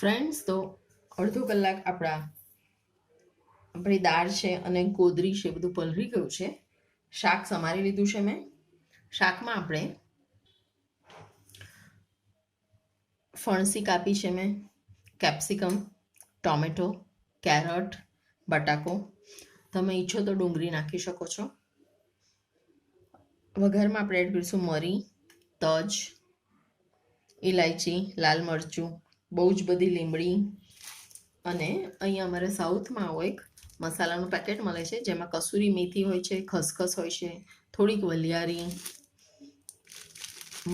Friends, તો અડધો કલાક આપણી દાળ છે અને કોદરી છે બધું પલળી ગયું છે. શાક સમારી લીધું છે મેં. શાકમાં આપણે ફણસી કાપી છે મેં, કેપ્સિકમ, ટોમેટો, કેરટ, બટાકો. તમે ઈચ્છો તો ડુંગળી નાખી શકો છો. વઘારમાં આપણે એડ કરીશું મરી, તજ, ઇલાયચી, લાલ મરચું, બહુ જ બધી લીમડી. અને અહીંયા અમારે સાઉથમાં આવો એક મસાલાનું પેકેટ મળે છે જેમાં કસૂરી મેથી હોય છે, ખસખસ હોય છે, થોડીક વલિયારી,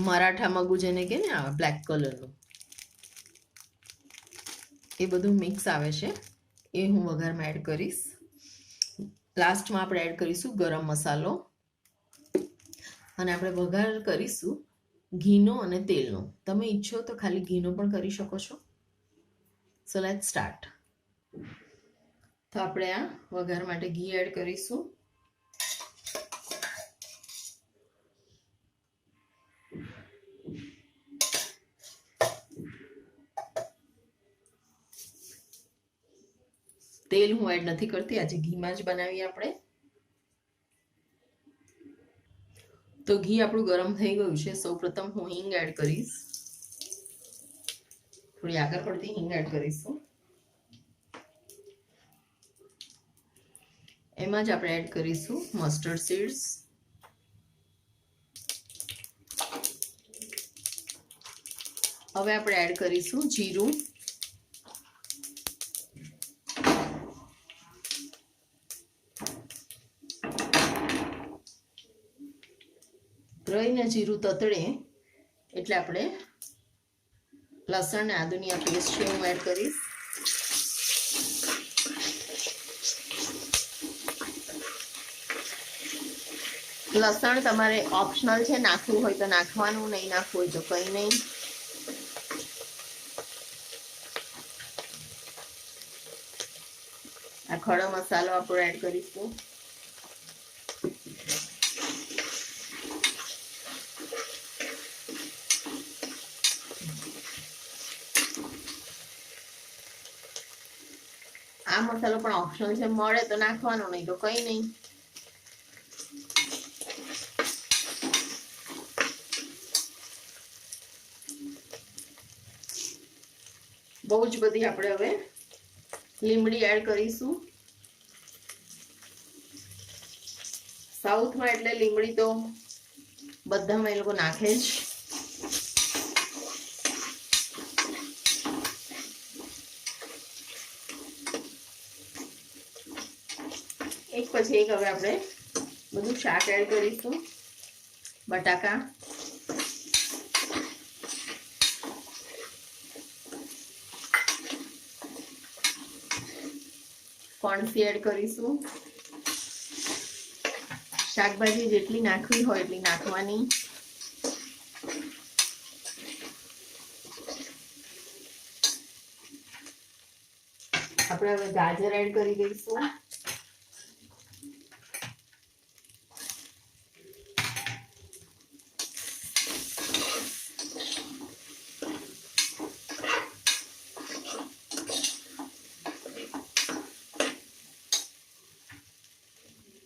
મરાઠા મગુ જેને કે ને આ બ્લેક કલરનું, એ બધું મિક્સ આવે છે. એ હું વઘારમાં એડ કરીશ. લાસ્ટમાં આપણે એડ કરીશું ગરમ મસાલો અને આપણે વઘાર કરીશું ઘીનો અને તેલનો. તમે ઈચ્છો તો ખાલી ઘીનો પણ કરી શકો છો. So let's start. તો આપણે આ વઘાર માટે ઘી એડ કરીશું. તેલ હું એડ નથી કરતી, આજે ઘીમાં જ બનાવીએ આપણે. તો ઘી આપણું ગરમ થઈ ગયું છે. સૌ પ્રથમ હું હિંગ એડ કરીશ. થોડી આગળ પડતી હિંગ એડ કરીશું. એમાં જ આપણે એડ કરીશું મસ્ટર્ડ સીડ્સ, હવે આપણે એડ કરીશું જીરું, રહીને જીરું તતડે એટલે આપણે લસણ ને આદુની આ પેસ્ટ છે હું એડ કરીશ. લસણ તમારે ઓપ્શનલ છે, નાખવું હોય તો નાખવાનું, નહીં નાખવું હોય તો કંઈ નહીં. આ ખડો મસાલો આપણે એડ કરીશું. આ મસાલો પણ ઓપ્શનલ છે, મળે તો નાખવાનો, નહીં તો કંઈ નહીં. બહુ જ બધી આપણે હવે લીમડી એડ કરીશું. સાઉથમાં એટલે લીમડી તો બધામાં એ લોકો નાખે જ. એક પછી એક હવે આપણે બધું શાક એડ કરીશું. બટાકા, ફણસી એડ કરીશું. શાકભાજી જેટલી નાખવી હોય એટલી નાખવાની. આપણે હવે ગાજર એડ કરી દઈશું.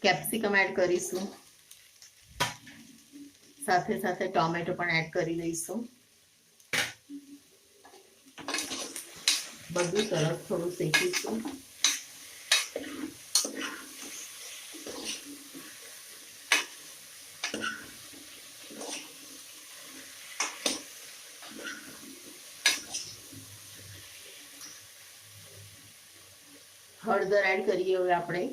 કેપ્સિકમ એડ કરીશું. સાથે સાથે ટોમેટો પણ એડ કરી દઈશું. બધું સરસ થોડું શેકીશું. હળદર એડ કરીએ હવે આપણે.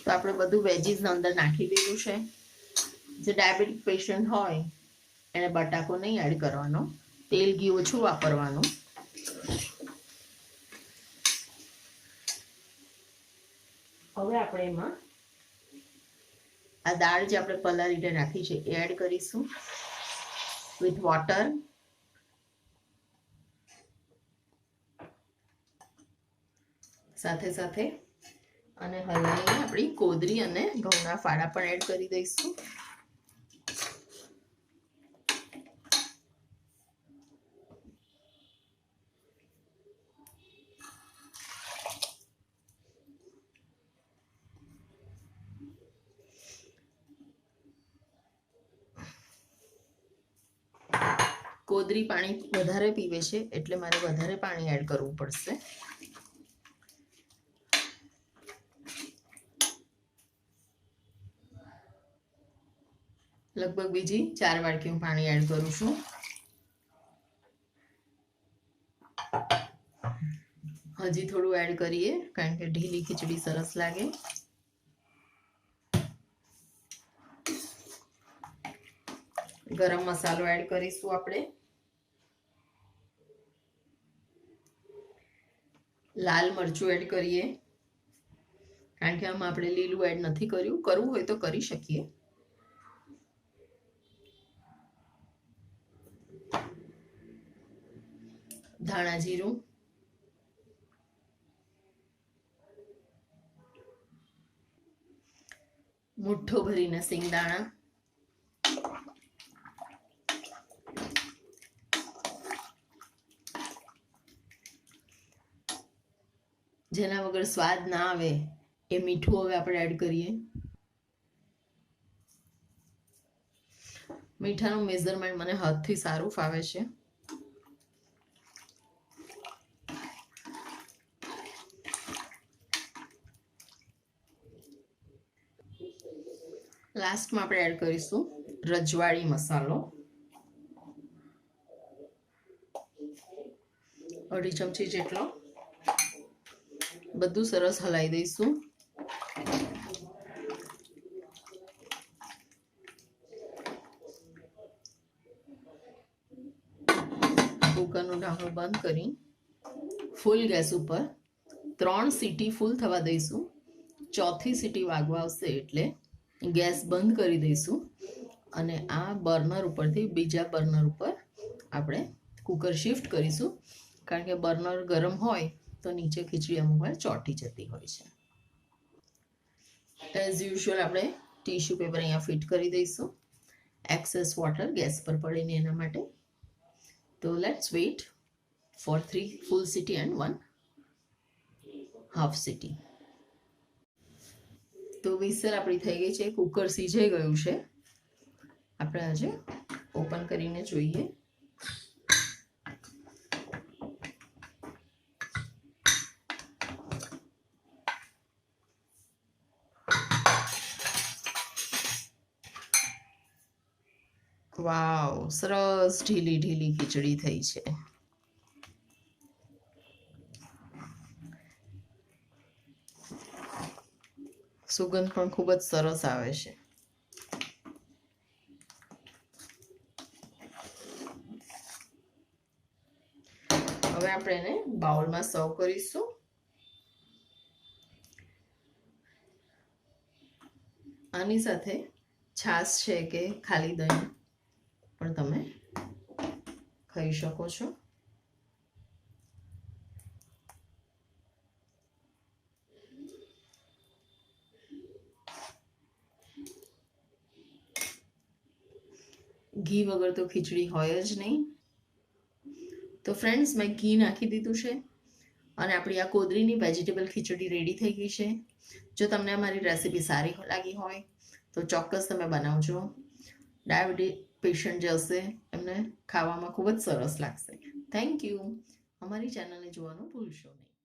તો આપણે બધું વેજીસ અંદર નાખી દીધું છે. જે ડાયાબિટીક પેશન્ટ હોય એને બટાકો નહીં એડ કરવાનો, તેલ ઘી ઓછું વાપરવાનું. હવે આપણે એમાં આ દાળ જે આપણે પલાળીને રાખી છે એ એડ કરીશું વિથ વોટર. સાથે સાથે અને હલાવીને આપણી કોદરી અને ઘઉંના ફાડા પણ એડ કરી દઈશું. કોદરી પાણી વધારે પીવે છે એટલે મારે વધારે પાણી એડ કરવું પડશે. લગભગ બીજી 4 વાટકી હું પાણી એડ કરું છું. હજી થોડું એડ કરીએ કારણ કે ઢીલી ખીચડી સરસ લાગે. ગરમ મસાલો એડ કરીશું આપણે. લાલ મરચું એડ કરીએ કારણ કે આમાં આપણે લીલું એડ નથી કર્યું. કરવું હોય તો કરી શકીએ. ધાણા જીરું, મુઠ્ઠો ભરીને સિંગદાણા, જેના વગર સ્વાદ ના આવે એ મીઠું હવે આપણે એડ કરીએ. મીઠાનું મેઝરમેન્ટ મને હાથથી સારું ફાવે છે. લાસ્ટમાં આપણે એડ કરીશું રજવાડી મસાલો, 1/2 ચમચી જેટલો. બધું સરસ હલાવી દઈશું. કુકરનું ઢાંકણું બંધ કરી ફૂલ ગેસ ઉપર 3 સીટી ફૂલ થવા દઈશું. 4થી સીટી વાગવા આવશે એટલે ગેસ બંધ કરી દઈશું અને આ બર્નર ઉપરથી બીજા બર્નર ઉપર આપણે કુકર શિફ્ટ કરીશું કારણ કે બર્નર ગરમ હોય તો નીચે ખીચડી અમુક વાર ચોંટી જતી હોય છે. એઝ યુઝ્યુઅલ આપણે ટીશ્યુ પેપર અહીંયા ફિટ કરી દઈશું. એક્સેસ વોટર ગેસ પર પડે ને એના માટે. તો લેટ્સ વેઇટ ફોર 3 ફૂલ સીટી એન્ડ 1 હાફ સીટી. તો વિસલ આપણી થઈ ગઈ છે. કુકર સીજાઈ ગયું છે. આપણે આજે ઓપન કરીને જોઈએ. વાવ, સરસ ઢીલી ઢીલી ખીચડી થઈ છે. સુગંધ પણ ખૂબ જ સરસ આવે છે. હવે આપણે એને બાઉલમાં સર્વ કરીશું. આની સાથે છાશ છે કે ખાલી દહીં પણ તમે ખાઈ શકો છો. ઘી વગર તો ખીચડી હોય જ નહીં. તો ફ્રેન્ડ્સ, મેં ઘી નાખી દીધું છે અને આપણી આ કોદરીની વેજીટેબલ ખીચડી રેડી થઈ ગઈ છે. જો તમને અમારી રેસીપી સારી લાગી હોય તો ચોક્કસ તમે બનાવજો. ડાયાબિટીસ પેશન્ટ જે હશે એમને ખાવામાં ખૂબ જ સરસ લાગશે. Thank you. અમારી ચેનલને જોવાનું ભૂલશો નહીં.